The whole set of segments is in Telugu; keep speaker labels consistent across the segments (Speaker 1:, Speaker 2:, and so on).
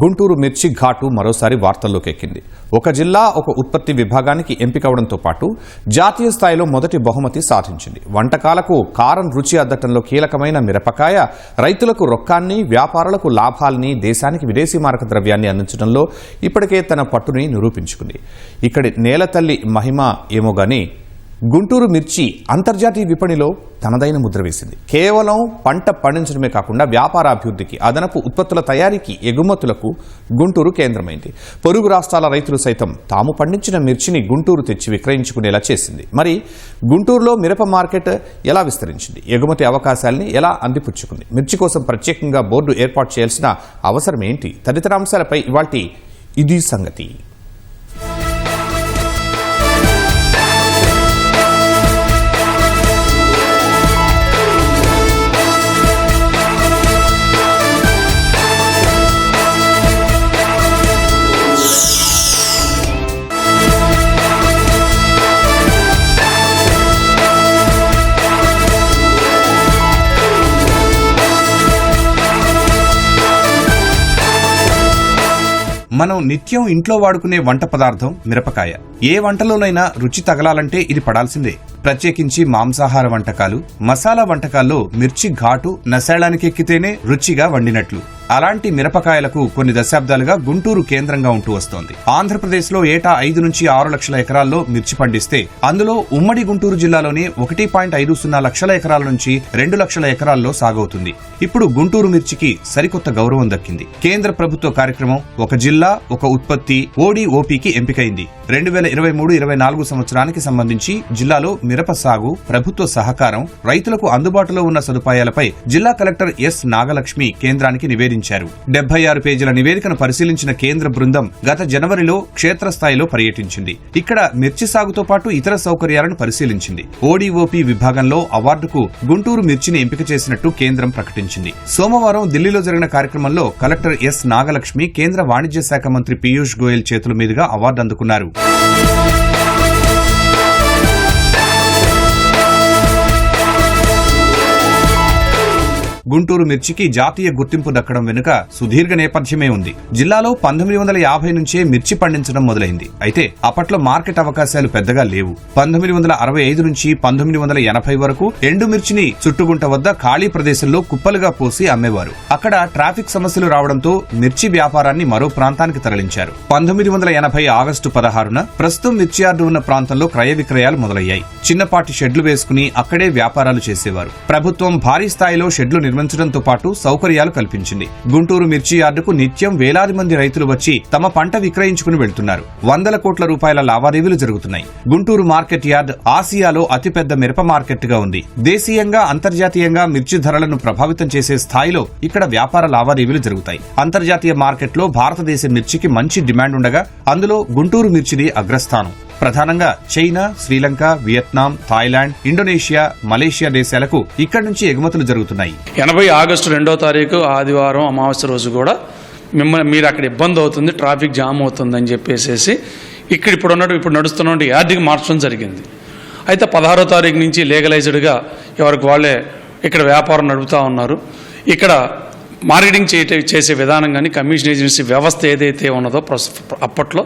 Speaker 1: గుంటూరు మిర్చి ఘాటు మరోసారి వార్తల్లోకి ఎక్కింది. ఒక జిల్లా ఒక ఉత్పత్తి విభాగానికి ఎంపికవడంతో పాటు జాతీయ స్థాయిలో మొదటి బహుమతి సాధించింది. వంటకాలకు కారం రుచి అద్దటంలో కీలకమైన మిరపకాయ రైతులకు రొక్కాన్ని, వ్యాపారులకు లాభాల్ని, దేశానికి విదేశీ మారక ద్రవ్యాన్ని అందించడంలో ఇప్పటికే తన పట్టుని నిరూపించుకుంది. ఇక్కడి నేలతల్లి మహిమ ఏమో గాని గుంటూరు మిర్చి అంతర్జాతీయ విపణిలో తనదైన ముద్ర వేసింది. కేవలం పంట పండించడమే కాకుండా వ్యాపార అభివృద్ధికి, అదనపు ఉత్పత్తుల తయారీకి, ఎగుమతులకు గుంటూరు కేంద్రమైంది. పొరుగు రాష్ట్రాల రైతులు సైతం తాము పండించిన మిర్చిని గుంటూరు తెచ్చి విక్రయించుకునేలా చేసింది. మరి గుంటూరులో మిరప మార్కెట్ ఎలా విస్తరించింది? ఎగుమతి అవకాశాలని ఎలా అందిపుచ్చుకుంది? మిర్చి కోసం ప్రత్యేకంగా బోర్డు ఏర్పాటు చేయాల్సిన అవసరం ఏంటి? తదితర అంశాలపై ఇవాల్టి ఇది సంగతి. మనం నిత్యం ఇంట్లో వాడుకునే వంట పదార్థం మిరపకాయ. ఏ వంటలోనైనా రుచి తగలాలంటే ఇది పడాల్సిందే. ప్రత్యేకించి మాంసాహార వంటకాలు, మసాలా వంటకాల్లో మిర్చి ఘాటు నశాళానికి ఎక్కితేనే రుచిగా వండినట్లు. అలాంటి మిరపకాయలకు కొన్ని దశాబ్దాలుగా గుంటూరు కేంద్రంగా ఉంటూ వస్తోంది. ఆంధ్రప్రదేశ్ లో ఏటా 5 నుంచి 6 లక్షల ఎకరాల్లో మిర్చి పండిస్తే అందులో ఉమ్మడి గుంటూరు జిల్లాలోనే 1.50 లక్షల ఎకరాల నుంచి 2 లక్షల ఎకరాల్లో సాగవుతుంది. ఇప్పుడు గుంటూరు మిర్చికి సరికొత్త గౌరవం దక్కింది. కేంద్ర ప్రభుత్వ కార్యక్రమం ఒక జిల్లా ఒక ఉత్పత్తి ODOPకి ఎంపికైంది. 2023-24 సంవత్సరానికి సంబంధించి జిల్లాలో మిరప సాగు, ప్రభుత్వ సహకారం, రైతులకు అందుబాటులో ఉన్న సదుపాయాలపై జిల్లా కలెక్టర్ ఎస్ నాగలక్ష్మి కేంద్రానికి నివేదించారు. 76 పేజీల నివేదికను పరిశీలించిన కేంద్ర బృందం గత జనవరిలో క్షేత్రస్థాయిలో పర్యటించింది. ఇక్కడ మిర్చి సాగుతో పాటు ఇతర సౌకర్యాలను పరిశీలించింది. ODOP విభాగంలో అవార్డుకు గుంటూరు మిర్చిని ఎంపిక చేసినట్టు కేంద్రం ప్రకటించింది. సోమవారం ఢిల్లీలో జరిగిన కార్యక్రమంలో కలెక్టర్ ఎస్ నాగలక్ష్మి కేంద్ర వాణిజ్య శాఖ మంత్రి పీయూష్ గోయల్ చేతుల మీదుగా అవార్డు అందుకున్నారు. గుంటూరు మిర్చికి జాతీయ గుర్తింపు దక్కడం వెనుక సుదీర్ఘ నేపథ్యమే ఉంది. జిల్లాలో 1950 నుంచే మిర్చి పండించడం మొదలైంది. అయితే అప్పట్లో మార్కెట్ అవకాశాలు పెద్దగా లేవు. 1965 నుంచి 1980 వరకు ఎండు మిర్చిని చుట్టుగుంట వద్ద ఖాళీ ప్రదేశంలో కుప్పలుగా పోసి అమ్మేవారు. అక్కడ ట్రాఫిక్ సమస్యలు రావడంతో మిర్చి వ్యాపారాన్ని మరో ప్రాంతానికి తరలించారు. 1980 ఆగస్టు 16న ప్రస్తుతం మిర్చి యార్డు ఉన్న ప్రాంతంలో క్రయ విక్రయాలు మొదలయ్యాయి. చిన్నపాటి షెడ్లు వేసుకుని అక్కడే వ్యాపారాలు చేసేవారు. ప్రభుత్వం భారీ స్థాయిలో షెడ్లు నిర్మించడంతో పాటు సౌకర్యాలు కల్పించింది. గుంటూరు మిర్చి యార్డుకు నిత్యం వేలాది మంది రైతులు వచ్చి తమ పంట విక్రయించుకుని వెళ్తున్నారు. 100 కోట్ల రూపాయల లావాదేవీలు జరుగుతున్నాయి. గుంటూరు మార్కెట్ యార్డ్ ఆసియాలో అతిపెద్ద మిరప మార్కెట్ గా ఉంది. దేశీయంగా, అంతర్జాతీయంగా మిర్చి ధరలను ప్రభావితం చేసే స్థాయిలో ఇక్కడ వ్యాపార లావాదేవీలు జరుగుతాయి. అంతర్జాతీయ మార్కెట్లో భారతదేశ మిర్చికి మంచి డిమాండ్ ఉండగా అందులో గుంటూరు మిర్చిది అగ్రస్థానం. ప్రధానంగా China, Sri Lanka, Vietnam, Thailand, Indonesia, Malaysia దేశాలకు ఇక్కడి నుంచి ఎగుమతులు జరుగుతున్నాయి.
Speaker 2: 80 ఆగస్టు 2వ తారీఖు ఆదివారం అమావాస్య రోజు కూడా మీరు అక్కడ ఇబ్బంది అవుతుంది, ట్రాఫిక్ జామ్ అవుతుందని చెప్పేసి ఇప్పుడు నడుస్తున్న యార్డుకి మార్చడం జరిగింది. అయితే 16వ తారీఖు నుంచి లీగలైజ్డ్గా ఎవరికి వాళ్ళే ఇక్కడ వ్యాపారం నడుపుతూ ఉన్నారు. ఇక్కడ మార్కెటింగ్ చేసే విధానం కానీ కమిషన్ ఏజెన్సీ వ్యవస్థ ఏదైతే ఉన్నదో అప్పట్లో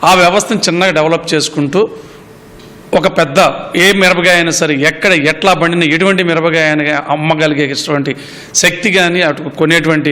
Speaker 2: ఆ వ్యవస్థను చిన్నగా డెవలప్ చేసుకుంటూ ఒక పెద్ద ఏ మిరపకాయ అయినా సరే ఎక్కడ ఎట్లా పండిన ఎటువంటి మిరపకాయ అయినా అమ్మగలిగేటువంటి శక్తి కానీ అటు కొనేటువంటి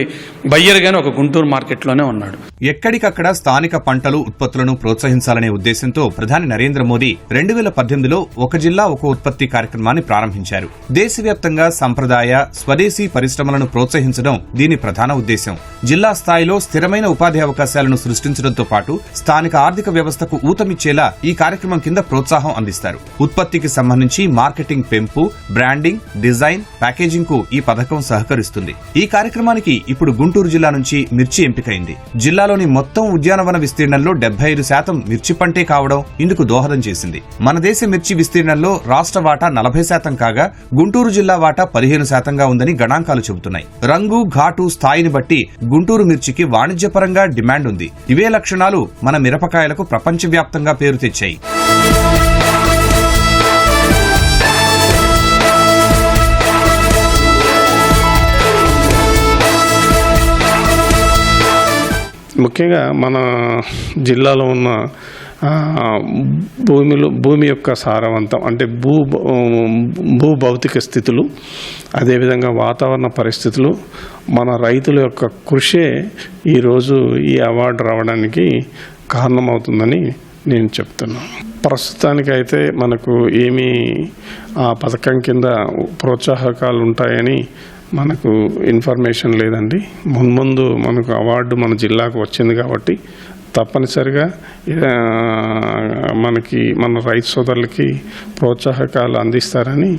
Speaker 2: బయ్యర్ కానీ ఒక గుంటూరు మార్కెట్లోనే ఉన్నాడు.
Speaker 1: ఎక్కడికక్కడ స్థానిక పంటలు, ఉత్పత్తులను ప్రోత్సహించాలనే ఉద్దేశంతో ప్రధాని నరేంద్ర మోదీ 2018లో ఒక జిల్లా ఒక ఉత్పత్తి కార్యక్రమాన్ని ప్రారంభించారు. దేశవ్యాప్తంగా సంప్రదాయ, స్వదేశీ పరిశ్రమలను ప్రోత్సహించడం దీని ప్రధాన ఉద్దేశం. జిల్లా స్థాయిలో స్థిరమైన ఉపాధి అవకాశాలను సృష్టించడంతో పాటు స్థానిక ఆర్థిక వ్యవస్థకు ఊతమిచ్చేలా ఈ కార్యక్రమం కింద ప్రోత్సాహం అందిస్తారు. ఉత్పత్తికి సంబంధించి మార్కెటింగ్ పెంపు, బ్రాండింగ్, డిజైన్, ప్యాకేజింగ్ కు ఈ పథకం సహకరిస్తుంది. ఈ కార్యక్రమానికి ఇప్పుడు గుంటూరు జిల్లా నుంచి మిర్చి ఎంపికైంది. జిల్లాలోని మొత్తం ఉద్యానవన విస్తీర్ణంలో 75% మిర్చి పంటే కావడం ఇందుకు దోహదం చేసింది. మన దేశ మిర్చి విస్తీర్ణంలో రాష్ట్ర వాటా 40% కాగా గుంటూరు జిల్లా వాటా 15%గా ఉందని గణాంకాలు చెబుతున్నాయి. రంగు, ఘాటు, స్థాయిని బట్టి గుంటూరు మిర్చికి వాణిజ్యపరంగా డిమాండ్ ఉంది. ఇవే లక్షణాలు మన మిరపకాయలకు ప్రపంచవ్యాప్తంగా పేరు తెచ్చాయి.
Speaker 3: ముఖ్యంగా మన జిల్లాలో ఉన్న భూమి యొక్క సారవంతం అంటే భౌతిక స్థితులు, అదేవిధంగా వాతావరణ పరిస్థితులు, మన రైతుల యొక్క కృషే ఈరోజు ఈ అవార్డు రావడానికి కారణమవుతుందని నేను చెప్తున్నాను. ప్రస్తుతానికైతే మనకు ఏమీ ఆ పథకం కింద ప్రోత్సాహకాలు ఉంటాయని మనకు ఇన్ఫర్మేషన్ లేదండి. మున్ముందు మనకు అవార్డు మన జిల్లాకు వచ్చింది కాబట్టి తప్పనిసరిగా మన రైతు సోదరులకి ప్రోత్సాహకాలు అందిస్తారని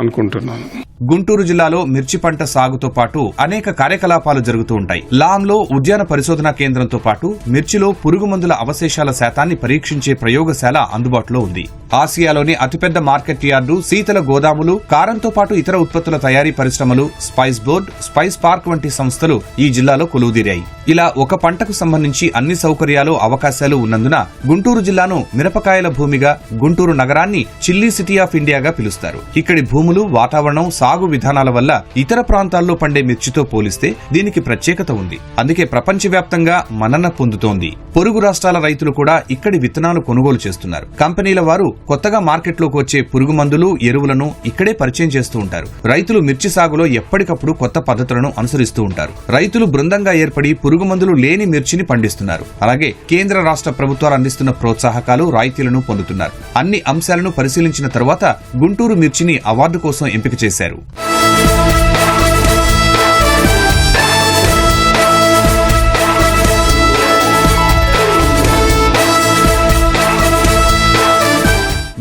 Speaker 3: అనుకుంటున్నాను.
Speaker 1: గుంటూరు జిల్లాలో మిర్చి పంట సాగుతో పాటు అనేక కార్యకలాపాలు జరుగుతూ ఉంటాయి. లాంలో ఉద్యాన పరిశోధనా కేంద్రంతో పాటు మిర్చిలో పురుగు మందుల అవశేషాల శాతాన్ని పరీక్షించే ప్రయోగశాల అందుబాటులో ఉంది. ఆసియాలోని అతిపెద్ద మార్కెట్ యార్డు, శీతల గోదాములు, కారంతో పాటు ఇతర ఉత్పత్తుల తయారీ పరిశ్రమలు, స్పైస్ బోర్డ్, స్పైస్ పార్క్ వంటి సంస్థలు ఈ జిల్లాలో కొలువుదీరాయి. ఇలా ఒక పంటకు సంబంధించి అన్ని సౌకర్యాలు, అవకాశాలు ఉన్నందున గుంటూరు జిల్లాను మిరపకాయల భూమిగా, గుంటూరు నగరాన్ని చిల్లీ సిటీ ఆఫ్ ఇండియాగా పిలుస్తారు. ఇక్కడి భూములు, వాతావరణం, సాగు విధానాల వల్ల ఇతర ప్రాంతాల్లో పండే మిర్చితో పోలిస్తే దీనికి ప్రత్యేకత ఉంది. అందుకే ప్రపంచవ్యాప్తంగా మన్నన పొందుతోంది. పొరుగు రాష్ట్రాల రైతులు కూడా ఇక్కడి విత్తనాలు కొనుగోలు చేస్తున్నారు. కంపెనీల వారు కొత్తగా మార్కెట్లోకి వచ్చే పురుగు మందులు, ఎరువులను ఇక్కడే పరిచయం చేస్తూ ఉంటారు. రైతులు మిర్చి సాగులో ఎప్పటికప్పుడు కొత్త పద్ధతులను అనుసరిస్తూ ఉంటారు. రైతులు బృందంగా ఏర్పడి పురుగు మందులు లేని మిర్చిని పండిస్తున్నారు. అలాగే కేంద్ర రాష్ట్ర ప్రభుత్వాలు అందిస్తున్న ప్రోత్సాహకాలు, రాయితీలను పొందుతున్నారు. అన్ని అంశాలను పరిశీలించిన తరువాత గుంటూరు మిర్చిని అవార్డు కోసం ఎంపిక చేశారు.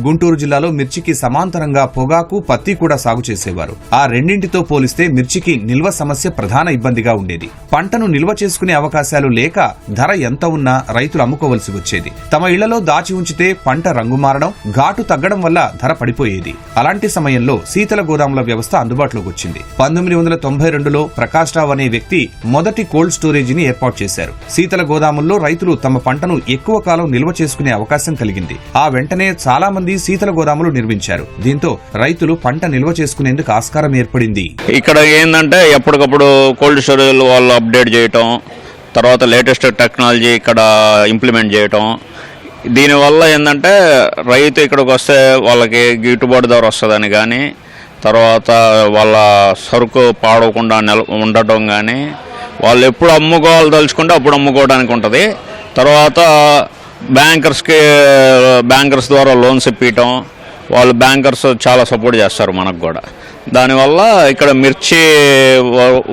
Speaker 1: గుంటూరు జిల్లాలో మిర్చికి సమాంతరంగా పొగాకు, పత్తి కూడా సాగు చేసేవారు. ఆ రెండింటితో పోలిస్తే మిర్చికి నిల్వ సమస్య ప్రధాన ఇబ్బందిగా ఉండేది. పంటను నిల్వ చేసుకునే అవకాశాలు లేక ధర ఎంత ఉన్నా రైతులు అమ్ముకోవలసి వచ్చేది. తమ ఇళ్లలో దాచి ఉంచితే పంట రంగు మారడం, ఘాటు తగ్గడం వల్ల ధర పడిపోయేది. అలాంటి సమయంలో శీతల గోదాముల వ్యవస్థ అందుబాటులోకి వచ్చింది. 1992లో ప్రకాష్ రావు అనే వ్యక్తి మొదటి కోల్డ్ స్టోరేజీని ఏర్పాటు చేశారు. శీతల గోదాముల్లో రైతులు తమ పంటను ఎక్కువ కాలం నిల్వ చేసుకునే అవకాశం కలిగింది. ఆ వెంటనే చాలా మంది శీతల గోదాములు నిర్మించారు. దీంతో రైతులు పంట నిల్వ చేసుకునేందుకు ఆస్కారం ఏర్పడింది.
Speaker 4: ఇక్కడ ఏంటంటే ఎప్పటికప్పుడు కోల్డ్ స్టోరేజ్ వాళ్ళు అప్డేట్ చేయటం, తర్వాత లేటెస్ట్ టెక్నాలజీ ఇక్కడ ఇంప్లిమెంట్ చేయటం, దీనివల్ల ఏంటంటే రైతు ఇక్కడికి వస్తే వాళ్ళకి గిట్టుబాటు ధర వస్తుందని కానీ, తర్వాత వాళ్ళ సరుకు పాడవకుండా ఉండటం కానీ, వాళ్ళు ఎప్పుడు అమ్ముకోవాలి తలుచుకుంటే అప్పుడు అమ్ముకోవడానికి ఉంటుంది. తర్వాత బ్యాంకర్స్ ద్వారా లోన్స్ ఇప్పించటం, వాళ్ళు బ్యాంకర్స్ చాలా సపోర్ట్ చేస్తారు మనకు కూడా. దానివల్ల ఇక్కడ మిర్చి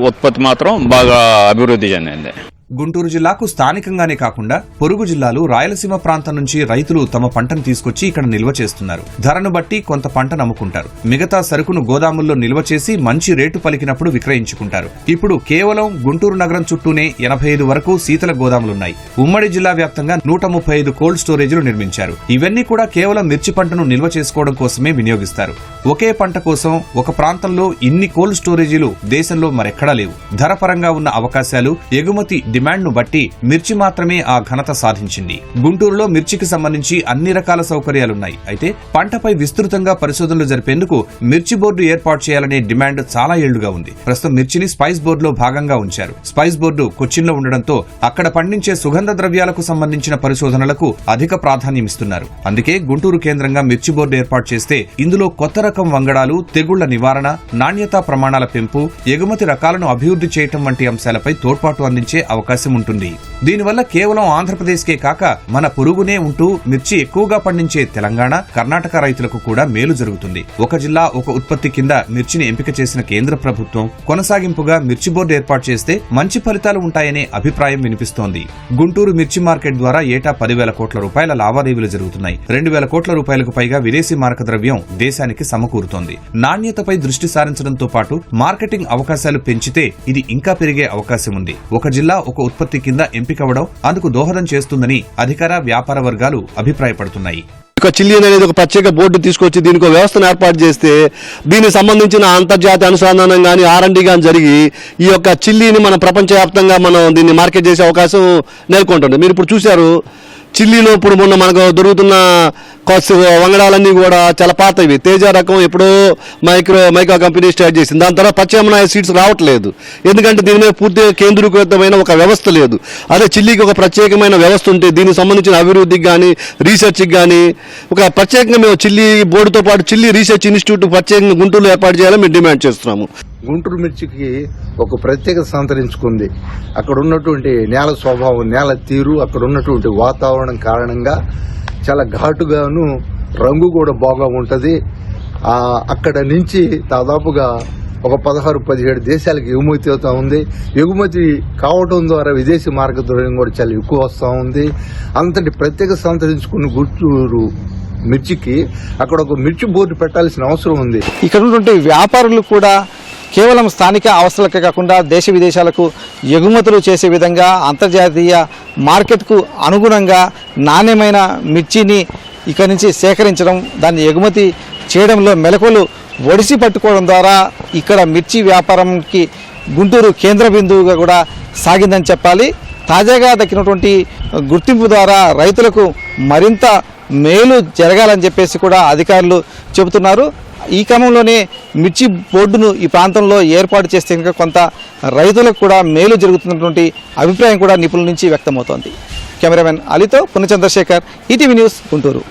Speaker 4: ఉత్పత్తి మాత్రం బాగా అభివృద్ధి చెందింది.
Speaker 1: గుంటూరు జిల్లాకు స్థానికంగానే కాకుండా పొరుగు జిల్లాలు, రాయలసీమ ప్రాంతం నుంచి రైతులు తమ పంటను తీసుకొచ్చి ఇక్కడ నిల్వ చేస్తున్నారు. ధరను బట్టి కొంత పంటను అమ్ముకుంటారు. మిగతా సరుకును గోదాముల్లో నిల్వ చేసి మంచి రేటు పలికినప్పుడు విక్రయించుకుంటారు. ఇప్పుడు కేవలం గుంటూరు నగరం చుట్టూనే 85 వరకు శీతల గోదాములున్నాయి. ఉమ్మడి జిల్లా వ్యాప్తంగా 135 కోల్డ్ స్టోరేజీలు నిర్మించారు. ఇవన్నీ కూడా కేవలం మిర్చి పంటను నిల్వ చేసుకోవడం కోసమే వినియోగిస్తారు. ఒకే పంట కోసం ఒక ప్రాంతంలో ఇన్ని కోల్డ్ స్టోరేజీలు దేశంలో మరెక్కడా లేవు. ధర పరంగా ఉన్న అవకాశాలు, ఎగుమతి డిమాండ్ ను బట్టి మిర్చి మాత్రమే ఆ ఘనత సాధించింది. గుంటూరులో మిర్చికి సంబంధించి అన్ని రకాల సౌకర్యాలున్నాయి. అయితే పంటపై విస్తృతంగా పరిశోధనలు జరిపేందుకు మిర్చి బోర్డు ఏర్పాటు చేయాలనే డిమాండ్ చాలా ఏళ్లుగా ఉంది. ప్రస్తుతం మిర్చిని స్పైస్ బోర్డులో భాగంగా ఉంచారు. స్పైస్ బోర్డు కొచ్చిన్లో ఉండడంతో అక్కడ పండించే సుగంధ ద్రవ్యాలకు సంబంధించిన పరిశోధనలకు అధిక ప్రాధాన్యమిస్తున్నారు. అందుకే గుంటూరు కేంద్రంగా మిర్చి బోర్డు ఏర్పాటు చేస్తే ఇందులో కొత్త రకం వంగడాలు, తెగుళ్ల నివారణ, నాణ్యతా ప్రమాణాల పెంపు, ఎగుమతి రకాలను అభివృద్ధి చేయటం వంటి అంశాలపై తోడ్పాటు అందించే అవకాశం ఉంటుంది. దీనివల్ల కేవలం ఆంధ్రప్రదేశ్కే కాక మన పొరుగునే ఉంటూ మిర్చి ఎక్కువగా పండించే తెలంగాణ, కర్ణాటక రైతులకు కూడా మేలు జరుగుతుంది. ఒక జిల్లా ఒక ఉత్పత్తి కింద మిర్చిని ఎంపిక చేసిన కేంద్ర ప్రభుత్వం కొనసాగింపుగా మిర్చి బోర్డు ఏర్పాటు చేస్తే మంచి ఫలితాలు ఉంటాయనే అభిప్రాయం వినిపిస్తోంది. గుంటూరు మిర్చి మార్కెట్ ద్వారా ఏటా 10,000 కోట్ల రూపాయల లావాదేవీలు జరుగుతున్నాయి. 2,000 కోట్ల రూపాయలకు పైగా విదేశీ మారక ద్రవ్యం దేశానికి సమకూరుతోంది. నాణ్యతపై దృష్టి సారించడంతో పాటు మార్కెటింగ్ అవకాశాలు పెంచితే ఇది ఇంకా పెరిగే అవకాశం ఉంది. ఒక జిల్లా ఒక ఉత్పత్తి కింద ఎంపికవడం అందుకు దోహదం చేస్తుందని అధికార, వ్యాపార వర్గాలు అభిప్రాయపడుతున్నాయి.
Speaker 5: చిల్లీ అనేది ఒక ప్రత్యేక బోర్డు తీసుకొచ్చి దీనికి వ్యవస్థను ఏర్పాటు చేస్తే దీనికి సంబంధించిన అంతర్జాతీయ అనుసంధానం కానీ, R&D కానీ జరిగి ఈ యొక్క చిల్లీని మన ప్రపంచవ్యాప్తంగా మనం దీన్ని మార్కెట్ చేసే అవకాశం నెలకొంటుంది. మీరు ఇప్పుడు చూశారు చిల్లీలో ఇప్పుడు మొన్న మనకు దొరుకుతున్న వంగడాలన్నీ కూడా చాలా పాతవి. తేజ రకం ఎప్పుడో మైకా కంపెనీ స్టార్ట్ చేసింది. దాని తర్వాత ప్రత్యామ్నాయ సీడ్స్ రావట్లేదు. ఎందుకంటే దీని మీద పూర్తిగా కేంద్రీకృతమైన ఒక వ్యవస్థ లేదు. అదే చిల్లీకి ఒక ప్రత్యేకమైన వ్యవస్థ ఉంటే దీనికి సంబంధించిన అభివృద్ధికి కానీ రీసెర్చ్కి కానీ ఒక ప్రత్యేకంగా మేము చిల్లీ బోర్డుతో పాటు చిల్లీ రీసెర్చ్ ఇన్స్టిట్యూట్ ప్రత్యేకంగా గుంటూరులో ఏర్పాటు చేయాలని మేము డిమాండ్ చేస్తున్నాము.
Speaker 6: గుంటూరు మిర్చికి ఒక ప్రత్యేకత సంతరించుకుంది. అక్కడ ఉన్నటువంటి నేల స్వభావం, నేల తీరు, అక్కడ ఉన్నటువంటి వాతావరణం కారణంగా చాలా ఘాటుగాను, రంగు కూడా బాగా ఉంటుంది. అక్కడ నుంచి దాదాపుగా ఒక 16-17 దేశాలకు ఎగుమతి అవుతా ఉంది. ఎగుమతి కావడం ద్వారా విదేశీ మార్గద్రవ్యం కూడా చాలా ఎక్కువ వస్తూ ఉంది. అంతటి ప్రత్యేకత సంతరించుకున్న గుంటూరు మిర్చికి అక్కడ ఒక మిర్చి బోర్డు పెట్టాల్సిన అవసరం ఉంది.
Speaker 7: ఇక్కడ ఉన్నటువంటి వ్యాపారులు కూడా కేవలం స్థానిక అవసరాలకే కాకుండా దేశ విదేశాలకు ఎగుమతులు చేసే విధంగా అంతర్జాతీయ మార్కెట్కు అనుగుణంగా నాణ్యమైన మిర్చిని ఇక్కడి నుంచి సేకరించడం, దాన్ని ఎగుమతి చేయడంలో మెలకువలు ఒడిసి పట్టుకోవడం ద్వారా ఇక్కడ మిర్చి వ్యాపారంకి గుంటూరు కేంద్ర బిందువుగా కూడా సాగిందని చెప్పాలి. తాజాగా దక్కినటువంటి గుర్తింపు ద్వారా రైతులకు మరింత మేలు జరగాలని చెప్పేసి కూడా అధికారులు చెబుతున్నారు. ఈ క్రమంలోనే మిర్చి బోర్డును ఈ ప్రాంతంలో ఏర్పాటు చేస్తే కనుక కొంత రైతులకు కూడా మేలు జరుగుతున్నటువంటి అభిప్రాయం కూడా నిపుణుల నుంచి వ్యక్తమవుతోంది. కెమెరామెన్ అలీతో పునచంద్రశేఖర్, ఈటీవీ న్యూస్, గుంటూరు.